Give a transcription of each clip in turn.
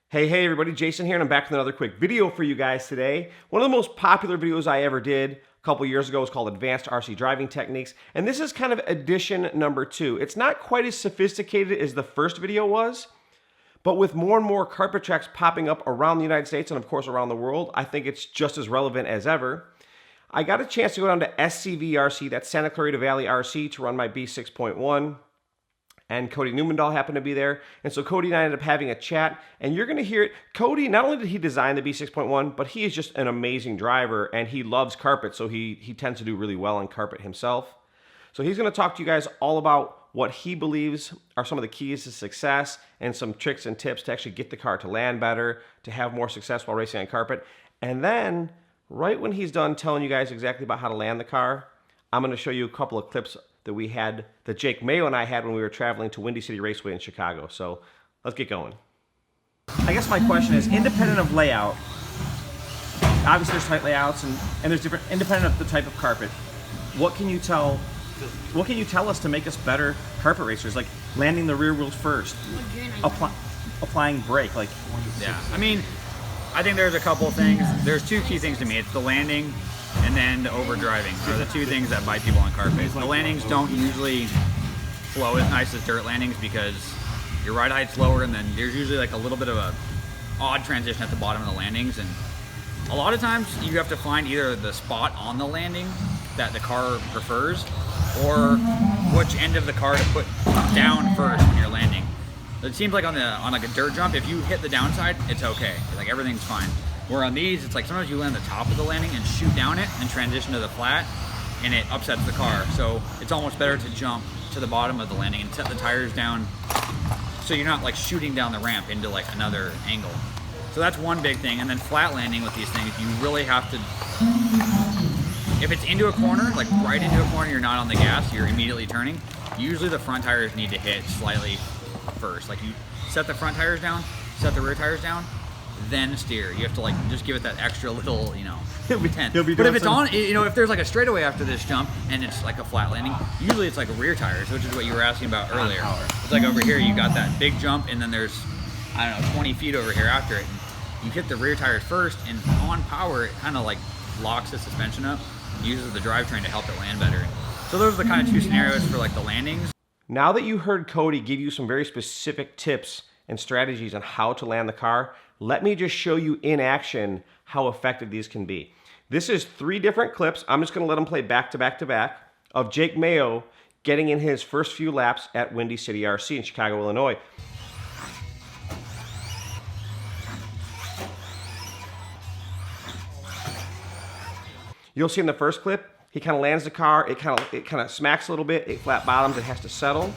Hey everybody, Jason here, and I'm back with another quick video for you guys today. One of the most popular videos I ever did a couple years ago was called Advanced RC Driving Techniques, and this is kind of edition number 2. It's not quite as sophisticated as the first video was, but with more and more carpet tracks popping up around the United States and of course around the world, I think it's just as relevant as ever. I got a chance to go down to SCV that's Santa Clarita Valley RC, to run my B6.1. And Kody Numedahl happened to be there. And so Kody and I ended up having a chat, and you're going to hear it. Kody, not only did he design the B6.1, but he is just an amazing driver, and he loves carpet, so he tends to do really well on carpet himself. So he's going to talk to you guys all about what he believes are some of the keys to success and some tricks and tips to actually get the car to land better, to have more success while racing on carpet. And then, right when he's done telling you guys exactly about how to land the car, I'm going to show you a couple of clips that Jake Mayo and I had when we were traveling to Windy City Raceway in Chicago. So let's get going. I guess my question is, independent of layout, obviously there's tight layouts and there's different, independent of the type of carpet, what can you tell us to make us better carpet racers? Like landing the rear wheels first, applying brake, like. Yeah, I mean, I think there's a couple of things. There's two key things to me. It's the landing and then the overdriving are the two things that bite people on carpet. The landings don't usually flow as nice as dirt landings because your ride height's lower, and then there's usually like a little bit of a odd transition at the bottom of the landings, and a lot of times you have to find either the spot on the landing that the car prefers or which end of the car to put down first when you're landing. It seems like on like a dirt jump, if you hit the downside, it's okay. Like everything's fine. Where on these, it's like sometimes you land the top of the landing and shoot down it and transition to the flat, and it upsets the car. So it's almost better to jump to the bottom of the landing and set the tires down so you're not like shooting down the ramp into like another angle. So that's one big thing. And then flat landing with these things, you really have to, if it's into a corner, like right into a corner, you're not on the gas, you're immediately turning, usually the front tires need to hit slightly first. Like you set the front tires down, set the rear tires down, then steer. You have to like just give it that extra little, tenth. But if it's on, if there's like a straightaway after this jump and it's like a flat landing, usually it's like rear tires, which is what you were asking about earlier. It's like over here you got that big jump, and then there's, I don't know, 20 feet over here after it. And you hit the rear tires first, and on power it kind of like locks the suspension up, uses the drivetrain to help it land better. So those are the kind of two scenarios for like the landings. Now that you heard Kody give you some very specific tips and strategies on how to land the car, let me just show you in action how effective these can be. This is 3 different clips. I'm just going to let them play back to back to back of Jake Mayo getting in his first few laps at Windy City RC in Chicago, Illinois. You'll see in the first clip, he kind of lands the car, it kind of smacks a little bit, it flat bottoms, it has to settle.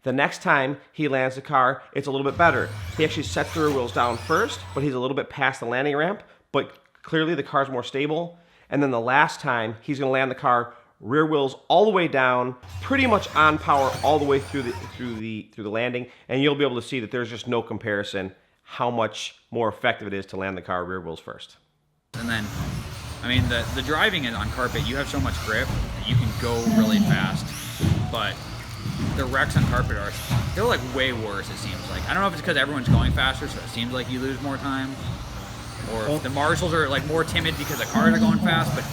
The next time he lands the car, it's a little bit better. He actually sets the rear wheels down first, but he's a little bit past the landing ramp, but clearly the car's more stable. And then the last time, he's gonna land the car, rear wheels all the way down, pretty much on power all the way through the landing, and you'll be able to see that there's just no comparison how much more effective it is to land the car rear wheels first. And then, I mean, the driving on carpet, you have so much grip that you can go really fast, but the wrecks on carpet they're like way worse, it seems like. I don't know if it's because everyone's going faster, so it seems like you lose more time, or if the marshals are like more timid because the cars are going fast, but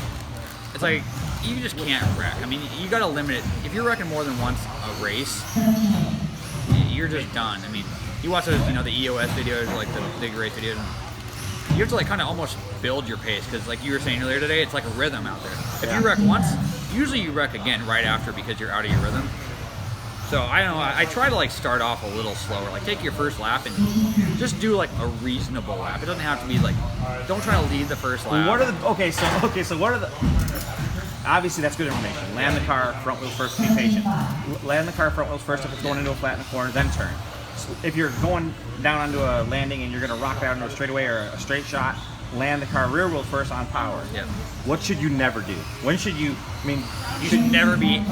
it's like, you just can't wreck. I mean, you gotta limit it. If you're wrecking more than once a race, you're just done. I mean, you watch those, the EOS videos, or like the big race videos, you have to like kind of almost build your pace, because like you were saying earlier today, it's like a rhythm out there. If you wreck once, usually you wreck again right after because you're out of your rhythm. So I don't know, I try to like start off a little slower, like take your first lap and just do like a reasonable lap. It doesn't have to be like, don't try to lead the first lap. What are the, so what are the, obviously that's good information. Land the car front wheels first, be patient. Land the car front wheels first if it's going into a flat in the corner, then turn. So if you're going down onto a landing and you're gonna rock it out into a straightaway or a straight shot, land the car rear wheels first on power. Yeah. What should you never do? When should you, you should never be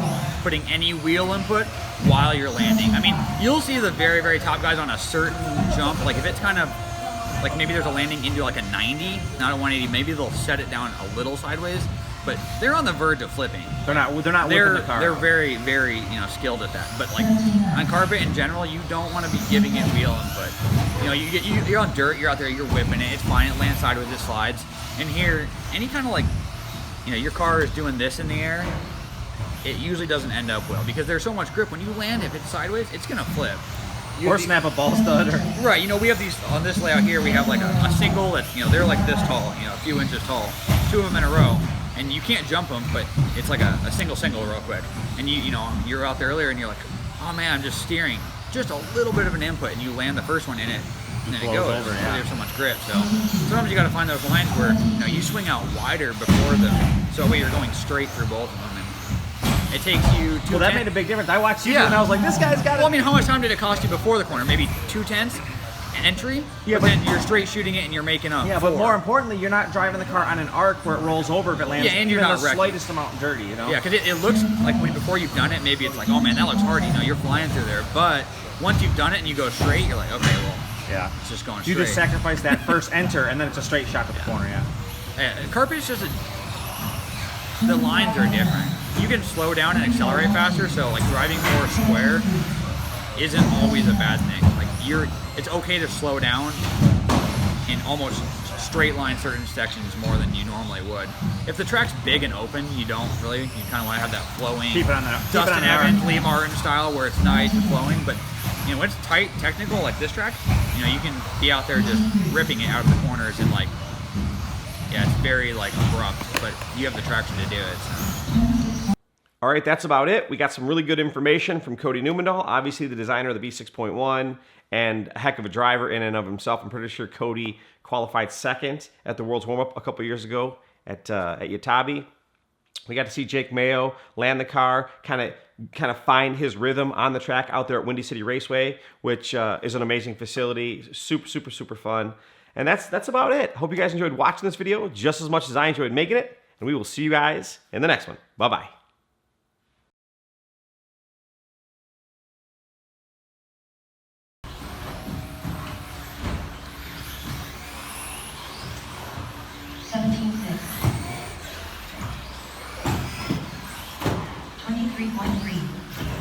putting any wheel input while you're landing. I mean, you'll see the very, very top guys on a certain jump, like if it's kind of, like maybe there's a landing into like a 90, not a 180, maybe they'll set it down a little sideways, but they're on the verge of flipping. They're not whipping the car. They're very, very, skilled at that. But like on carpet in general, you don't want to be giving it wheel input. You're on dirt, you're out there, you're whipping it. It's fine. It lands sideways, it slides. And here, any kind of like, your car is doing this in the air. It usually doesn't end up well because there's so much grip. When you land, if it's sideways, it's gonna flip. Or snap a ball stud. Right. We have these on this layout here. We have like a single that's they're like this tall, a few inches tall, 2 of them in a row, and you can't jump them, but it's like a single real quick. And you're out there earlier and you're like, oh man, I'm just steering just a little bit of an input, and you land the first one in it, and then it goes. Over, yeah. There's so much grip. So sometimes you got to find those lines where you swing out wider before so that way you're going straight through both of them. And it takes you 2 Well, that made a big difference. I watched you and I was like, this guy's got it. Well, I mean, how much time did it cost you before the corner? Maybe 2/10 entry? Yeah, but then you're straight shooting it and you're making up. Yeah, but more importantly, you're not driving the car on an arc where it rolls over if it lands. Yeah, and you're not the wrecking. slightest amount dirty, Yeah, because it looks like before you've done it, maybe it's like, oh man, that looks hard. You're flying through there. But once you've done it and you go straight, you're like, okay, well, yeah, it's just going you straight. just sacrifice that first enter, and then it's a straight shot to the corner. Yeah. Carpet's just the lines are different. You can slow down and accelerate faster, so like driving more square isn't always a bad thing. Like it's okay to slow down and almost straight line certain sections more than you normally would. If the track's big and open, you don't really. You kind of want to have that flowing, Keep it on that. Dustin Evans, Lee Martin style where it's nice and flowing. But when it's tight, technical like this track, you can be out there just ripping it out of the corners and like. Yeah, it's very like abrupt, but you have the traction to do it. So. All right, that's about it. We got some really good information from Kody Numedahl, obviously the designer of the V6.1 and a heck of a driver in and of himself. I'm pretty sure Kody qualified second at the World's Warm-Up a couple years ago at Yatabe. We got to see Jake Mayo land the car, kind of find his rhythm on the track out there at Windy City Raceway, which is an amazing facility. Super, super, super fun. And that's about it. Hope you guys enjoyed watching this video just as much as I enjoyed making it. And we will see you guys in the next one. Bye-bye. .3.